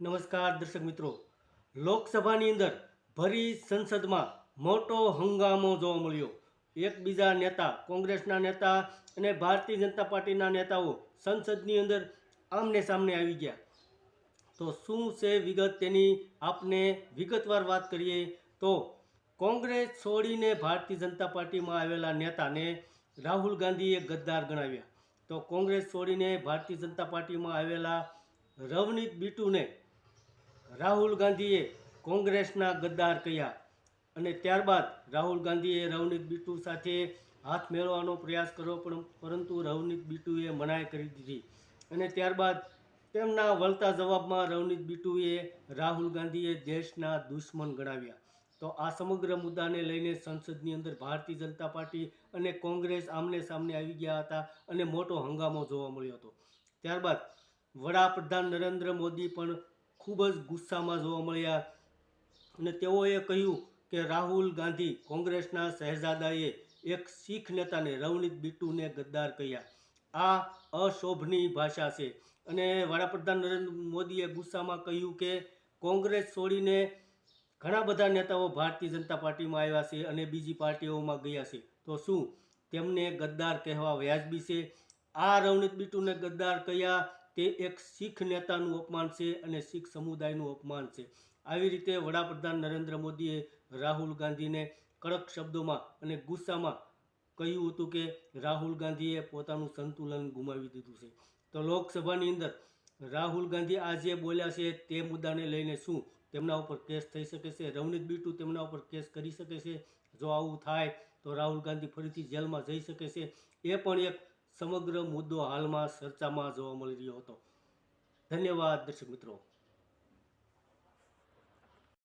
નમસ્કાર દર્શક મિત્રો, લોકસભાની અંદર ભરી સંસદમાં મોટો હંગામો જોવા મળ્યો. એકબીજા નેતા, કોંગ્રેસના નેતા અને ભારતીય જનતા પાર્ટીના નેતાઓ સંસદની અંદર આમને સામને આવી ગયા. તો શું છે વિગત તેની આપને વિગતવાર વાત કરીએ તો કોંગ્રેસ છોડીને ભારતીય જનતા પાર્ટીમાં આવેલા નેતાને રાહુલ ગાંધીએ ગદ્દાર ગણાવ્યા. તો કોંગ્રેસ છોડીને ભારતીય જનતા પાર્ટીમાં આવેલા રવનીત બીટુને રાહુલ ગાંધીએ કોંગ્રેસના ગદ્દાર કહ્યા અને ત્યારબાદ રાહુલ ગાંધીએ રવનીત બીટુ સાથે હાથ મેળવવાનો પ્રયાસ કર્યો, પરંતુ રવનીત બીટુએ મનાઈ કરી દીધી અને ત્યારબાદ તેમના વળતા જવાબમાં રવનીત બીટુએ રાહુલ ગાંધીએ દેશના દુશ્મન ગણાવ્યા. તો આ સમગ્ર મુદ્દાને લઈને સંસદની અંદર ભારતીય જનતા પાર્ટી અને કોંગ્રેસ આમને સામને આવી ગયા હતા અને મોટો હંગામો જોવા મળ્યો હતો. ત્યારબાદ વડાપ્રધાન નરેન્દ્ર મોદી પણ ખૂબ જ ગુસ્સામાં જોવા મળ્યા અને તેઓએ કહ્યું કે રાહુલ ગાંધી કોંગ્રેસના શહેજાદાએ એક શીખ નેતાને રવનીત બીટુને ગદ્દાર કહ્યા. આ અશોભનીય ભાષા છે અને વડાપ્રધાન નરેન્દ્ર મોદીએ ગુસ્સામાં કહ્યું કે કોંગ્રેસ છોડીને ઘણા બધા નેતાઓ ભારતીય જનતા પાર્ટીમાં આવ્યા છે અને બીજી પાર્ટીઓમાં ગયા છે, તો શું તેમને ગદ્દાર કહેવા વ્યાજબી છે? આ રવનીત બીટુને ગદ્દાર કહ્યા તે એક શીખ નેતાનું અપમાન છે અને શીખ સમુદાયનું અપમાન છે. આવી રીતે વડાપ્રધાન નરેન્દ્ર મોદીએ રાહુલ ગાંધીને કડક શબ્દોમાં અને ગુસ્સામાં કહ્યું હતું કે રાહુલ ગાંધીએ પોતાનું સંતુલન ગુમાવી દીધું છે. તો લોકસભાની અંદર રાહુલ ગાંધી આજે બોલ્યા છે તે મુદ્દાને લઈને શું તેમના ઉપર કેસ થઈ શકે છે? રવનીત બીટુ તેમના ઉપર કેસ કરી શકે છે? જો આવું થાય તો રાહુલ ગાંધી ફરીથી જેલમાં જઈ શકે છે. એ પણ એક સમગ્ર મુદ્દો હાલમાં ચર્ચામાં જોવા મળી રહ્યો હતો. ધન્યવાદ દર્શક મિત્રો.